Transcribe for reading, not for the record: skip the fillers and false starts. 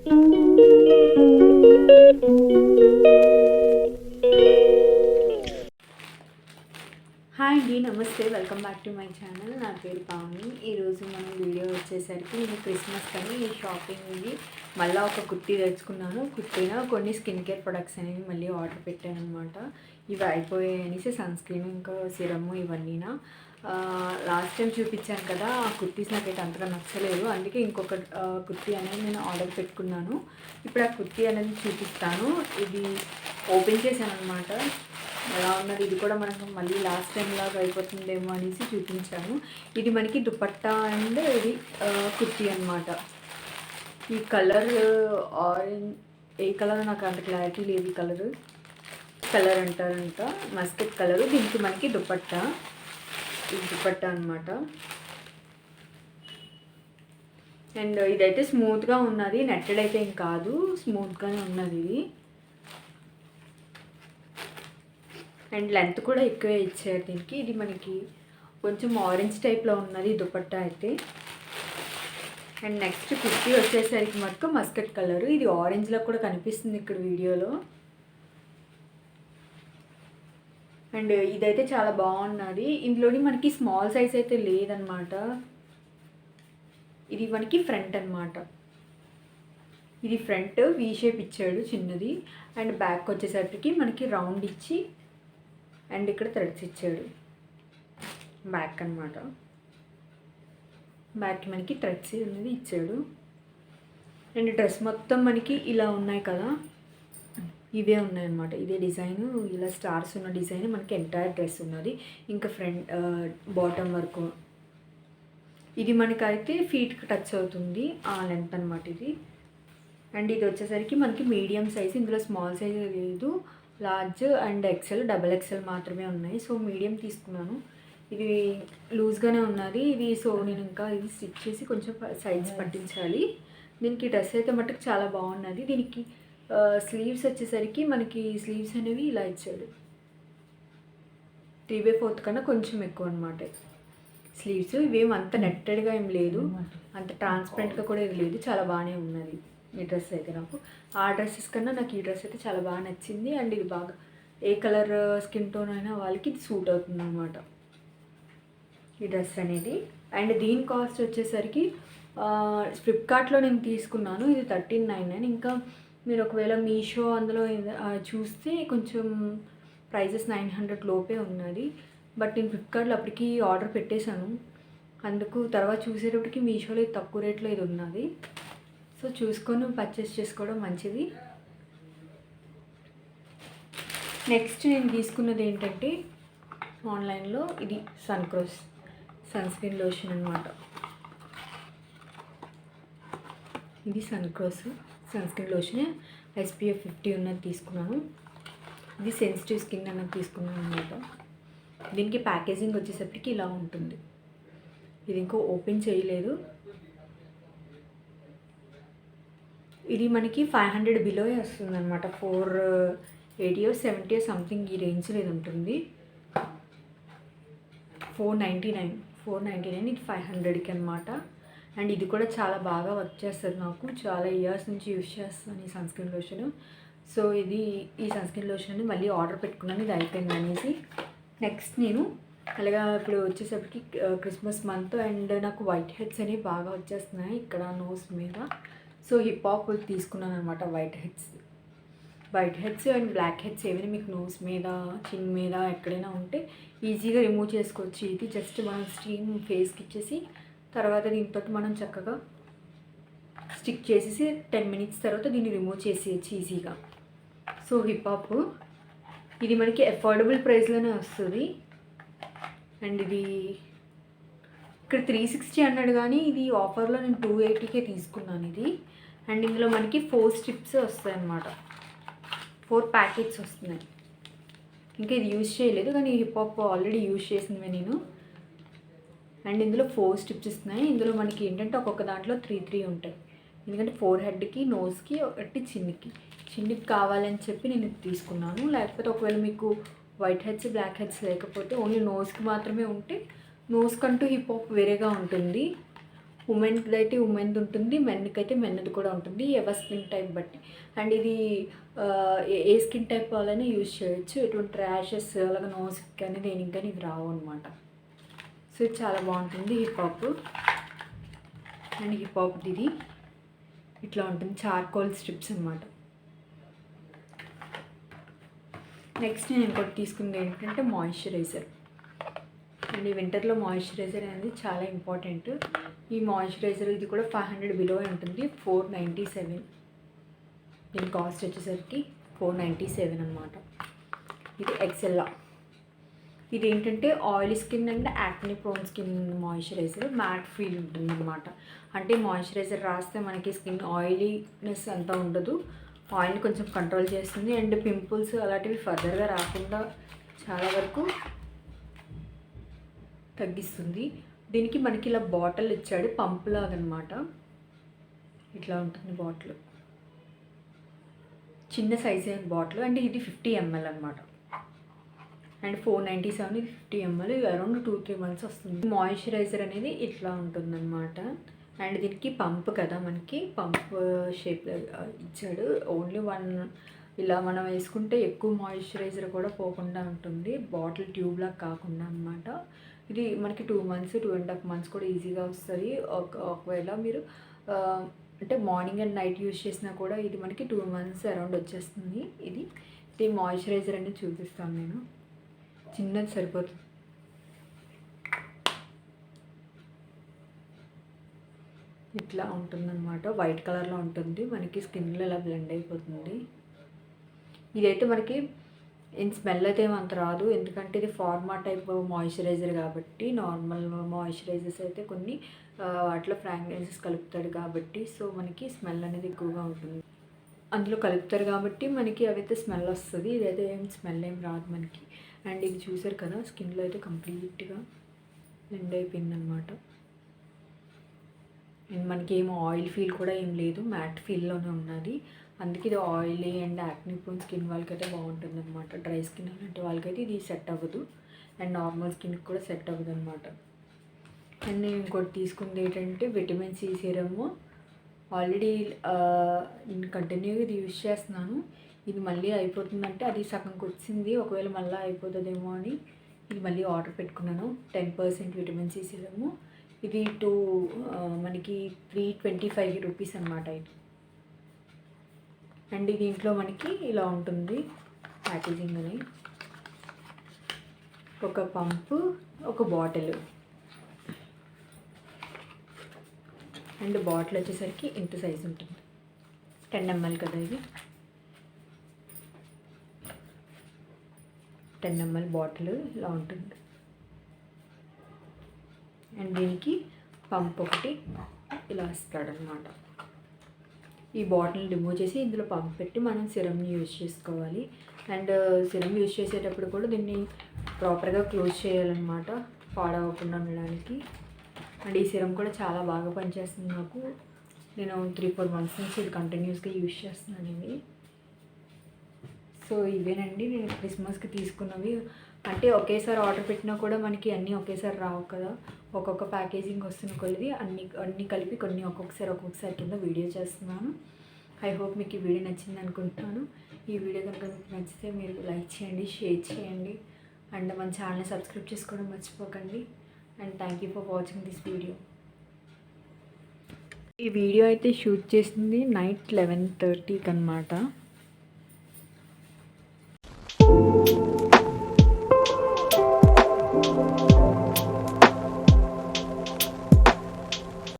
Hi అండి, నమస్తే. Welcome back to my channel. నా పేరు పావని. ఈరోజు మనం వీడియో వచ్చేసరికి నేను క్రిస్మస్ కానీ ఈ షాపింగ్ది మళ్ళీ ఒక కుర్తీ తెచ్చుకున్నాను. కుర్తీనా కొన్ని స్కిన్ కేర్ ప్రొడక్ట్స్ అనేవి మళ్ళీ ఆర్డర్ పెట్టాను అనమాట. ఇవి అయిపోయాయి అనేసి సన్ స్క్రీన్ ఇంకా సిరమ్ ఇవన్నీనా. లాస్ట్ టైం చూపించాను కదా, ఆ కుర్తీస్ నాకైతే అంతగా నచ్చలేదు. అందుకే ఇంకొక కుర్తీ అనేది నేను ఆర్డర్ పెట్టుకున్నాను. ఇప్పుడు ఆ కుర్తీ అనేది చూపిస్తాను. ఇది ఓపెన్ చేశాను అనమాట. ఎలా ఉన్నది, ఇది కూడా మనకు మళ్ళీ లాస్ట్ టైం లాగా అయిపోతుందేమో అనేసి చూపించాను. ఇది మనకి దుపట్టా అండ్ ఇది కుర్తీ అనమాట. ఈ కలర్ ఆరెంజ్, ఏ కలర్ నాకు అంత క్లారిటీ లేదు. ఈ కలర్ అంటారంట, మస్టర్డ్ కలరు. దీనికి మనకి దుపట్టా, ఇది దుపట్టా అనమాట. అండ్ ఇదైతే స్మూత్గా ఉన్నది, నెట్టెడ్ అయితే ఏం కాదు, స్మూత్గానే ఉన్నది ఇది. అండ్ లెంత్ కూడా ఎక్కువే ఇచ్చారు దీనికి. ఇది మనకి కొంచెం ఆరెంజ్ టైప్లో ఉన్నది దుపట్టా అయితే. అండ్ నెక్స్ట్ కుర్తీ వచ్చేసరికి మటుకు మస్కట్ కలరు. ఇది ఆరెంజ్లో కూడా కనిపిస్తుంది ఇక్కడ వీడియోలో. అండ్ ఇదైతే చాలా బాగున్నది. ఇందులోని మనకి స్మాల్ సైజ్ అయితే లేదనమాట. ఇది మనకి ఫ్రంట్ అనమాట. ఇది ఫ్రంట్ వీ షేప్ ఇచ్చాడు చిన్నది. అండ్ బ్యాక్ వచ్చేసరికి మనకి రౌండ్ ఇచ్చి అండ్ ఇక్కడ థ్రెడ్స్ ఇచ్చాడు. బ్యాక్ అనమాట. బ్యాక్ మనకి థ్రెడ్స్ అనేది ఇచ్చాడు. అండ్ డ్రెస్ మొత్తం మనకి ఇలా ఉన్నాయి కదా, ఇవే ఉన్నాయన్నమాట. ఇదే డిజైన్, ఇలా స్టార్స్ ఉన్న డిజైన్ మనకి ఎంటైర్ డ్రెస్ ఉన్నది. ఇంకా ఫ్రంట్ బాటమ్ వరకు ఇది మనకైతే ఫీట్కి టచ్ అవుతుంది ఆ లెంత్ అనమాట ఇది. అండ్ ఇది వచ్చేసరికి మనకి మీడియం సైజ్, ఇందులో స్మాల్ సైజ్ లేదు. Large and XL, double XL మాత్రమే ఉన్నాయి. సో మీడియం తీసుకున్నాను. ఇది లూజ్గానే ఉన్నది ఇది. సో నేను ఇంకా ఇది స్టిచ్ చేసి కొంచెం సైడ్స్ పట్టించాలి. దీనికి డ్రెస్ అయితే మటుకు చాలా బాగున్నది. దీనికి స్లీవ్స్ వచ్చేసరికి మనకి స్లీవ్స్ అనేవి ఇలా ఇచ్చాడు. 3/4 కన్నా కొంచెం ఎక్కువ అనమాట స్లీవ్స్. ఇవేం అంత నెట్టెడ్గా ఏం లేదు, అంత ట్రాన్స్పరెంట్గా కూడా ఇది లేదు. చాలా బాగానే ఉన్నది ఈ డ్రెస్ అయితే. నాకు ఆ డ్రెస్సెస్ కన్నా నాకు ఈ డ్రెస్ అయితే చాలా బాగా నచ్చింది. అండ్ ఇది బాగా ఏ కలర్ స్కిన్ టోన్ అయినా వాళ్ళకి ఇది సూట్ అవుతుంది అనమాట ఈ డ్రెస్ అనేది. అండ్ దీని కాస్ట్ వచ్చేసరికి ఫ్లిప్కార్ట్లో నేను తీసుకున్నాను. ఇది 1399. ఇంకా మీరు ఒకవేళ మీషో అందులో చూస్తే కొంచెం ప్రైజెస్ 900 లోపే ఉన్నది. బట్ నేను ఫ్లిప్కార్ట్లో అప్పటికి ఆర్డర్ పెట్టేశాను. అందుకు తర్వాత చూసేటప్పటికి మీషోలో తక్కువ రేట్లో ఇది ఉన్నది. సో చూసుకొని పర్చేస్ చేసుకోవడం మంచిది. నెక్స్ట్ నేను తీసుకున్నది ఏంటంటే ఆన్లైన్లో ఇది సన్ స్క్రీన్ లోషన్ అనమాట. ఇది సన్ స్క్రీన్ లోషన్ SPF 50 ఉన్నది తీసుకున్నాను. ఇది సెన్సిటివ్ స్కిన్ అన్నది తీసుకున్నాను అనమాట. దీనికి ప్యాకేజింగ్ వచ్చేసరికి ఇలా ఉంటుంది. ఇది ఇంకో ఓపెన్ చేయలేదు. ఇది మనకి 500 బిలో వస్తుంది అనమాట. 480 or 70 సంథింగ్ ఈ రేంజ్లో ఇది ఉంటుంది. 499 ఇది 500కి అనమాట. అండ్ ఇది కూడా చాలా బాగా వర్క్ చేస్తుంది. నాకు చాలా ఇయర్స్ నుంచి యూజ్ చేస్తాను ఈ సన్ స్క్రీన్ లోషన్. సో ఈ సన్ స్క్రీన్ లోషన్ మళ్ళీ ఆర్డర్ పెట్టుకున్నాను, ఇది అయిపోయింది అనేసి. నెక్స్ట్ నేను అలాగా ఇప్పుడు వచ్చేసరికి క్రిస్మస్ మంత్ అండ్ నాకు వైట్ హెడ్స్ అనేవి బాగా వచ్చేస్తున్నాయి ఇక్కడ నోస్ మీద. సో హిప్ హాప్ తీసుకున్నాను అనమాట. White heads and black heads ఏమైనా మీకు నోస్ మీద, చిన్ మీద ఎక్కడైనా ఉంటే ఈజీగా రిమూవ్ చేసుకోవచ్చు. ఇది జస్ట్ మనం స్టీమ్ ఫేస్కి ఇచ్చేసి తర్వాత దీంతో మనం చక్కగా స్టిక్ చేసేసి 10 minutes తర్వాత దీన్ని రిమూవ్ చేసేయచ్చు ఈజీగా. సో హిప్ హాప్ ఇది మనకి అఫోర్డబుల్ ప్రైస్లోనే వస్తుంది. అండ్ ఇది ఇక్కడ 360 అన్నాడు కానీ ఇది ఆఫర్లో నేను 280కే తీసుకున్నాను ఇది. అండ్ ఇందులో మనకి 4 స్ట్రిప్స్ వస్తాయి అన్నమాట. 4 ప్యాకెట్స్ వస్తున్నాయి. ఇంకా ఇది యూజ్ చేయలేదు కానీ హిప్ హాప్ ఆల్రెడీ యూజ్ చేసినవి నేను. అండ్ ఇందులో 4 స్ట్రిప్స్ ఇస్తున్నాయి. ఇందులో మనకి ఏంటంటే ఒక్కొక్క దాంట్లో 3 ఉంటాయి. ఎందుకంటే 4 హెడ్కి, నోస్కి, ఒకటి చిన్నికి కావాలని చెప్పి నేను ఇది తీసుకున్నాను. లేకపోతే ఒకవేళ మీకు వైట్ హెడ్స్, బ్లాక్ హెడ్స్ లేకపోతే ఓన్లీ నోస్కి మాత్రమే ఉంటే నోస్ కంటూ హిప్ హాప్ వేరేగా ఉంటుంది. ఉమెన్కి అయితే ఉమెన్ది ఉంటుంది, మెన్కి అయితే మెన్ది కూడా ఉంటుంది, ఎవరి స్కిన్ టైప్ బట్టి. అండ్ ఇది ఏ స్కిన్ టైప్ వాళ్ళైనా యూజ్ చేయొచ్చు. ఎటువంటి ర్యాషెస్ అలాగే నోస్కి కానీ దేనికి కానీ ఇది రావు అనమాట. సో ఇది చాలా బాగుంటుంది hip hop. And hip hop ఇది ఇట్లా ఉంటుంది, చార్కోల్ స్ట్రిప్స్ అనమాట. నెక్స్ట్ నేను ఇంకోటి తీసుకుంది ఏంటంటే మాయిశ్చరైజర్. అండ్ ఈ వింటర్లో మాయిశ్చరైజర్ అనేది చాలా ఇంపార్టెంట్. ఈ మాయిశ్చరైజర్ ఇది కూడా 500 బిలో ఉంటుంది, 497. దీని కాస్ట్ వచ్చేసరికి 497 అనమాట. ఇది ఎక్సెల్లా. ఇది ఏంటంటే oil skin and acne prone skin moisturizer, matte feel ఉంటుంది అనమాట. అంటే మాయిశ్చరైజర్ రాస్తే మనకి స్కిన్ ఆయిలీనెస్ అంతా ఉండదు, ఆయిల్ని కొంచెం కంట్రోల్ చేస్తుంది. అండ్ పింపుల్స్ అలాంటివి ఫర్దర్గా రాకుండా చాలా వరకు తగ్గిస్తుంది. దీనికి మనకి ఇలా బాటిల్ ఇచ్చాడు, పంప్ లాగా అనమాట. ఇట్లా ఉంటుంది బాటిల్, చిన్న సైజ్ అయిన బాటిల్. అండ్ ఇది 50 ml అనమాట. అండ్ 497, ఇది 50 ml. అరౌండ్ 2-3 months వస్తుంది. మాయిశ్చరైజర్ అనేది ఇట్లా ఉంటుందన్నమాట. అండ్ దీనికి పంప్ కదా, మనకి పంప్ షేప్ ఇచ్చాడు. ఓన్లీ 1 ఇలా మనం వేసుకుంటే ఎక్కువ మాయిశ్చరైజర్ కూడా పోకుండా ఉంటుంది, బాటిల్ ట్యూబ్లాగా కాకుండా అనమాట. ఇది మనకి 2 months 2.5 months కూడా ఈజీగా వస్తుంది. ఒకవేళ మీరు అంటే మార్నింగ్ అండ్ నైట్ యూజ్ చేసినా కూడా ఇది మనకి 2 months అరౌండ్ వచ్చేస్తుంది. ఇది మాయిశ్చరైజర్ అనేది చూపిస్తాను నేను, చిన్నది సరిపోతుంది. ఇట్లా ఉంటుందన్నమాట, వైట్ కలర్లో ఉంటుంది, మనకి స్కిన్లో ఇలా బ్లెండ్ అయిపోతుంది. ఇదైతే మనకి స్మెల్ అయితే అంత రాదు, ఎందుకంటే ఇది ఫార్మా టైప్ మాయిశ్చరైజర్ కాబట్టి. నార్మల్ మాయిశ్చరైజర్స్ అయితే కొన్ని వాటిలో ఫ్రాగ్రెన్సెస్ కలుపుతాడు కాబట్టి, సో మనకి స్మెల్ అనేది ఎక్కువగా ఉంటుంది. అందులో కలుపుతారు కాబట్టి మనకి అవైతే స్మెల్ వస్తుంది, ఇదైతే స్మెల్ ఏం రాదు మనకి. అండ్ ఇది చూసారు కదా, స్కిన్లో అయితే కంప్లీట్గా బ్లెండ్ అయిపోయింది అనమాట. అండ్ మనకి ఏమో ఆయిల్ ఫీల్ కూడా ఏం లేదు, మ్యాట్ ఫీల్లోనే ఉన్నది. అందుకే ఇది oily and acne prone skin వాళ్ళకైతే బాగుంటుంది అనమాట. డ్రై స్కిన్ అలాంటి వాళ్ళకైతే ఇది సెట్ అవ్వదు, అండ్ నార్మల్ స్కిన్కి కూడా సెట్ అవ్వదు అనమాట. అండ్ నేను ఇంకోటి తీసుకుంది ఏంటంటే విటమిన్ సి సీరము. ఆల్రెడీ నేను కంటిన్యూగా ఇది యూజ్ చేస్తున్నాను. ఇది మళ్ళీ అయిపోతుందంటే అది సగంకి వచ్చింది, ఒకవేళ మళ్ళీ అయిపోతుందేమో అని ఇది మళ్ళీ ఆర్డర్ పెట్టుకున్నాను. 10% విటమిన్ సి సీరము. ఇది మనకి 325 రూపీస్ అనమాట ఇది. అండ్ దీంట్లో మనకి ఇలా ఉంటుంది ప్యాకేజింగ్ అని, ఒక పంపు, ఒక బాటిల్. అండ్ బాటిల్ వచ్చేసరికి ఇంత సైజు ఉంటుంది, 10 ml కదా ఇది. 10 ml బాటిల్ ఇలా ఉంటుంది. అండ్ దీనికి పంప్ ఒకటి ఇలా ఇస్తాడనమాట. ఈ బాటిల్ రిమూవ్ చేసి ఇందులో పంప్ పెట్టి మనం సిరమ్ని యూజ్ చేసుకోవాలి. అండ్ సిరమ్ యూజ్ చేసేటప్పుడు కూడా దీన్ని ప్రాపర్గా క్లోజ్ చేయాలన్నమాట, పాడవకుండా ఉండడానికి. అండ్ ఈ సిరమ్ కూడా చాలా బాగా పనిచేస్తుంది నాకు. నేను 3-4 months నుంచి ఇది కంటిన్యూస్గా యూజ్ చేస్తున్నాను ఇవి. సో ఇవేనండి నేను క్రిస్మస్కి తీసుకున్నవి. అంటే ఒకేసారి ఆర్డర్ పెట్టినా కూడా మనకి అన్నీ ఒకేసారి రావు కదా, ఒక్కొక్క ప్యాకేజింగ్ వస్తున్న కొద్ది అన్నీ కలిపి కొన్ని ఒక్కొక్కసారి కింద వీడియో చేస్తున్నాను. ఐ హోప్ మీకు ఈ వీడియో నచ్చింది అనుకుంటున్నాను. ఈ వీడియో కనుక మీకు నచ్చితే మీరు లైక్ చేయండి, షేర్ చేయండి, అండ్ మన ఛానల్ని సబ్స్క్రైబ్ చేసుకోవడం మర్చిపోకండి. And thank you for watching this video. ఈ వీడియో అయితే షూట్ చేసింది నైట్ 11:30కి అనమాట.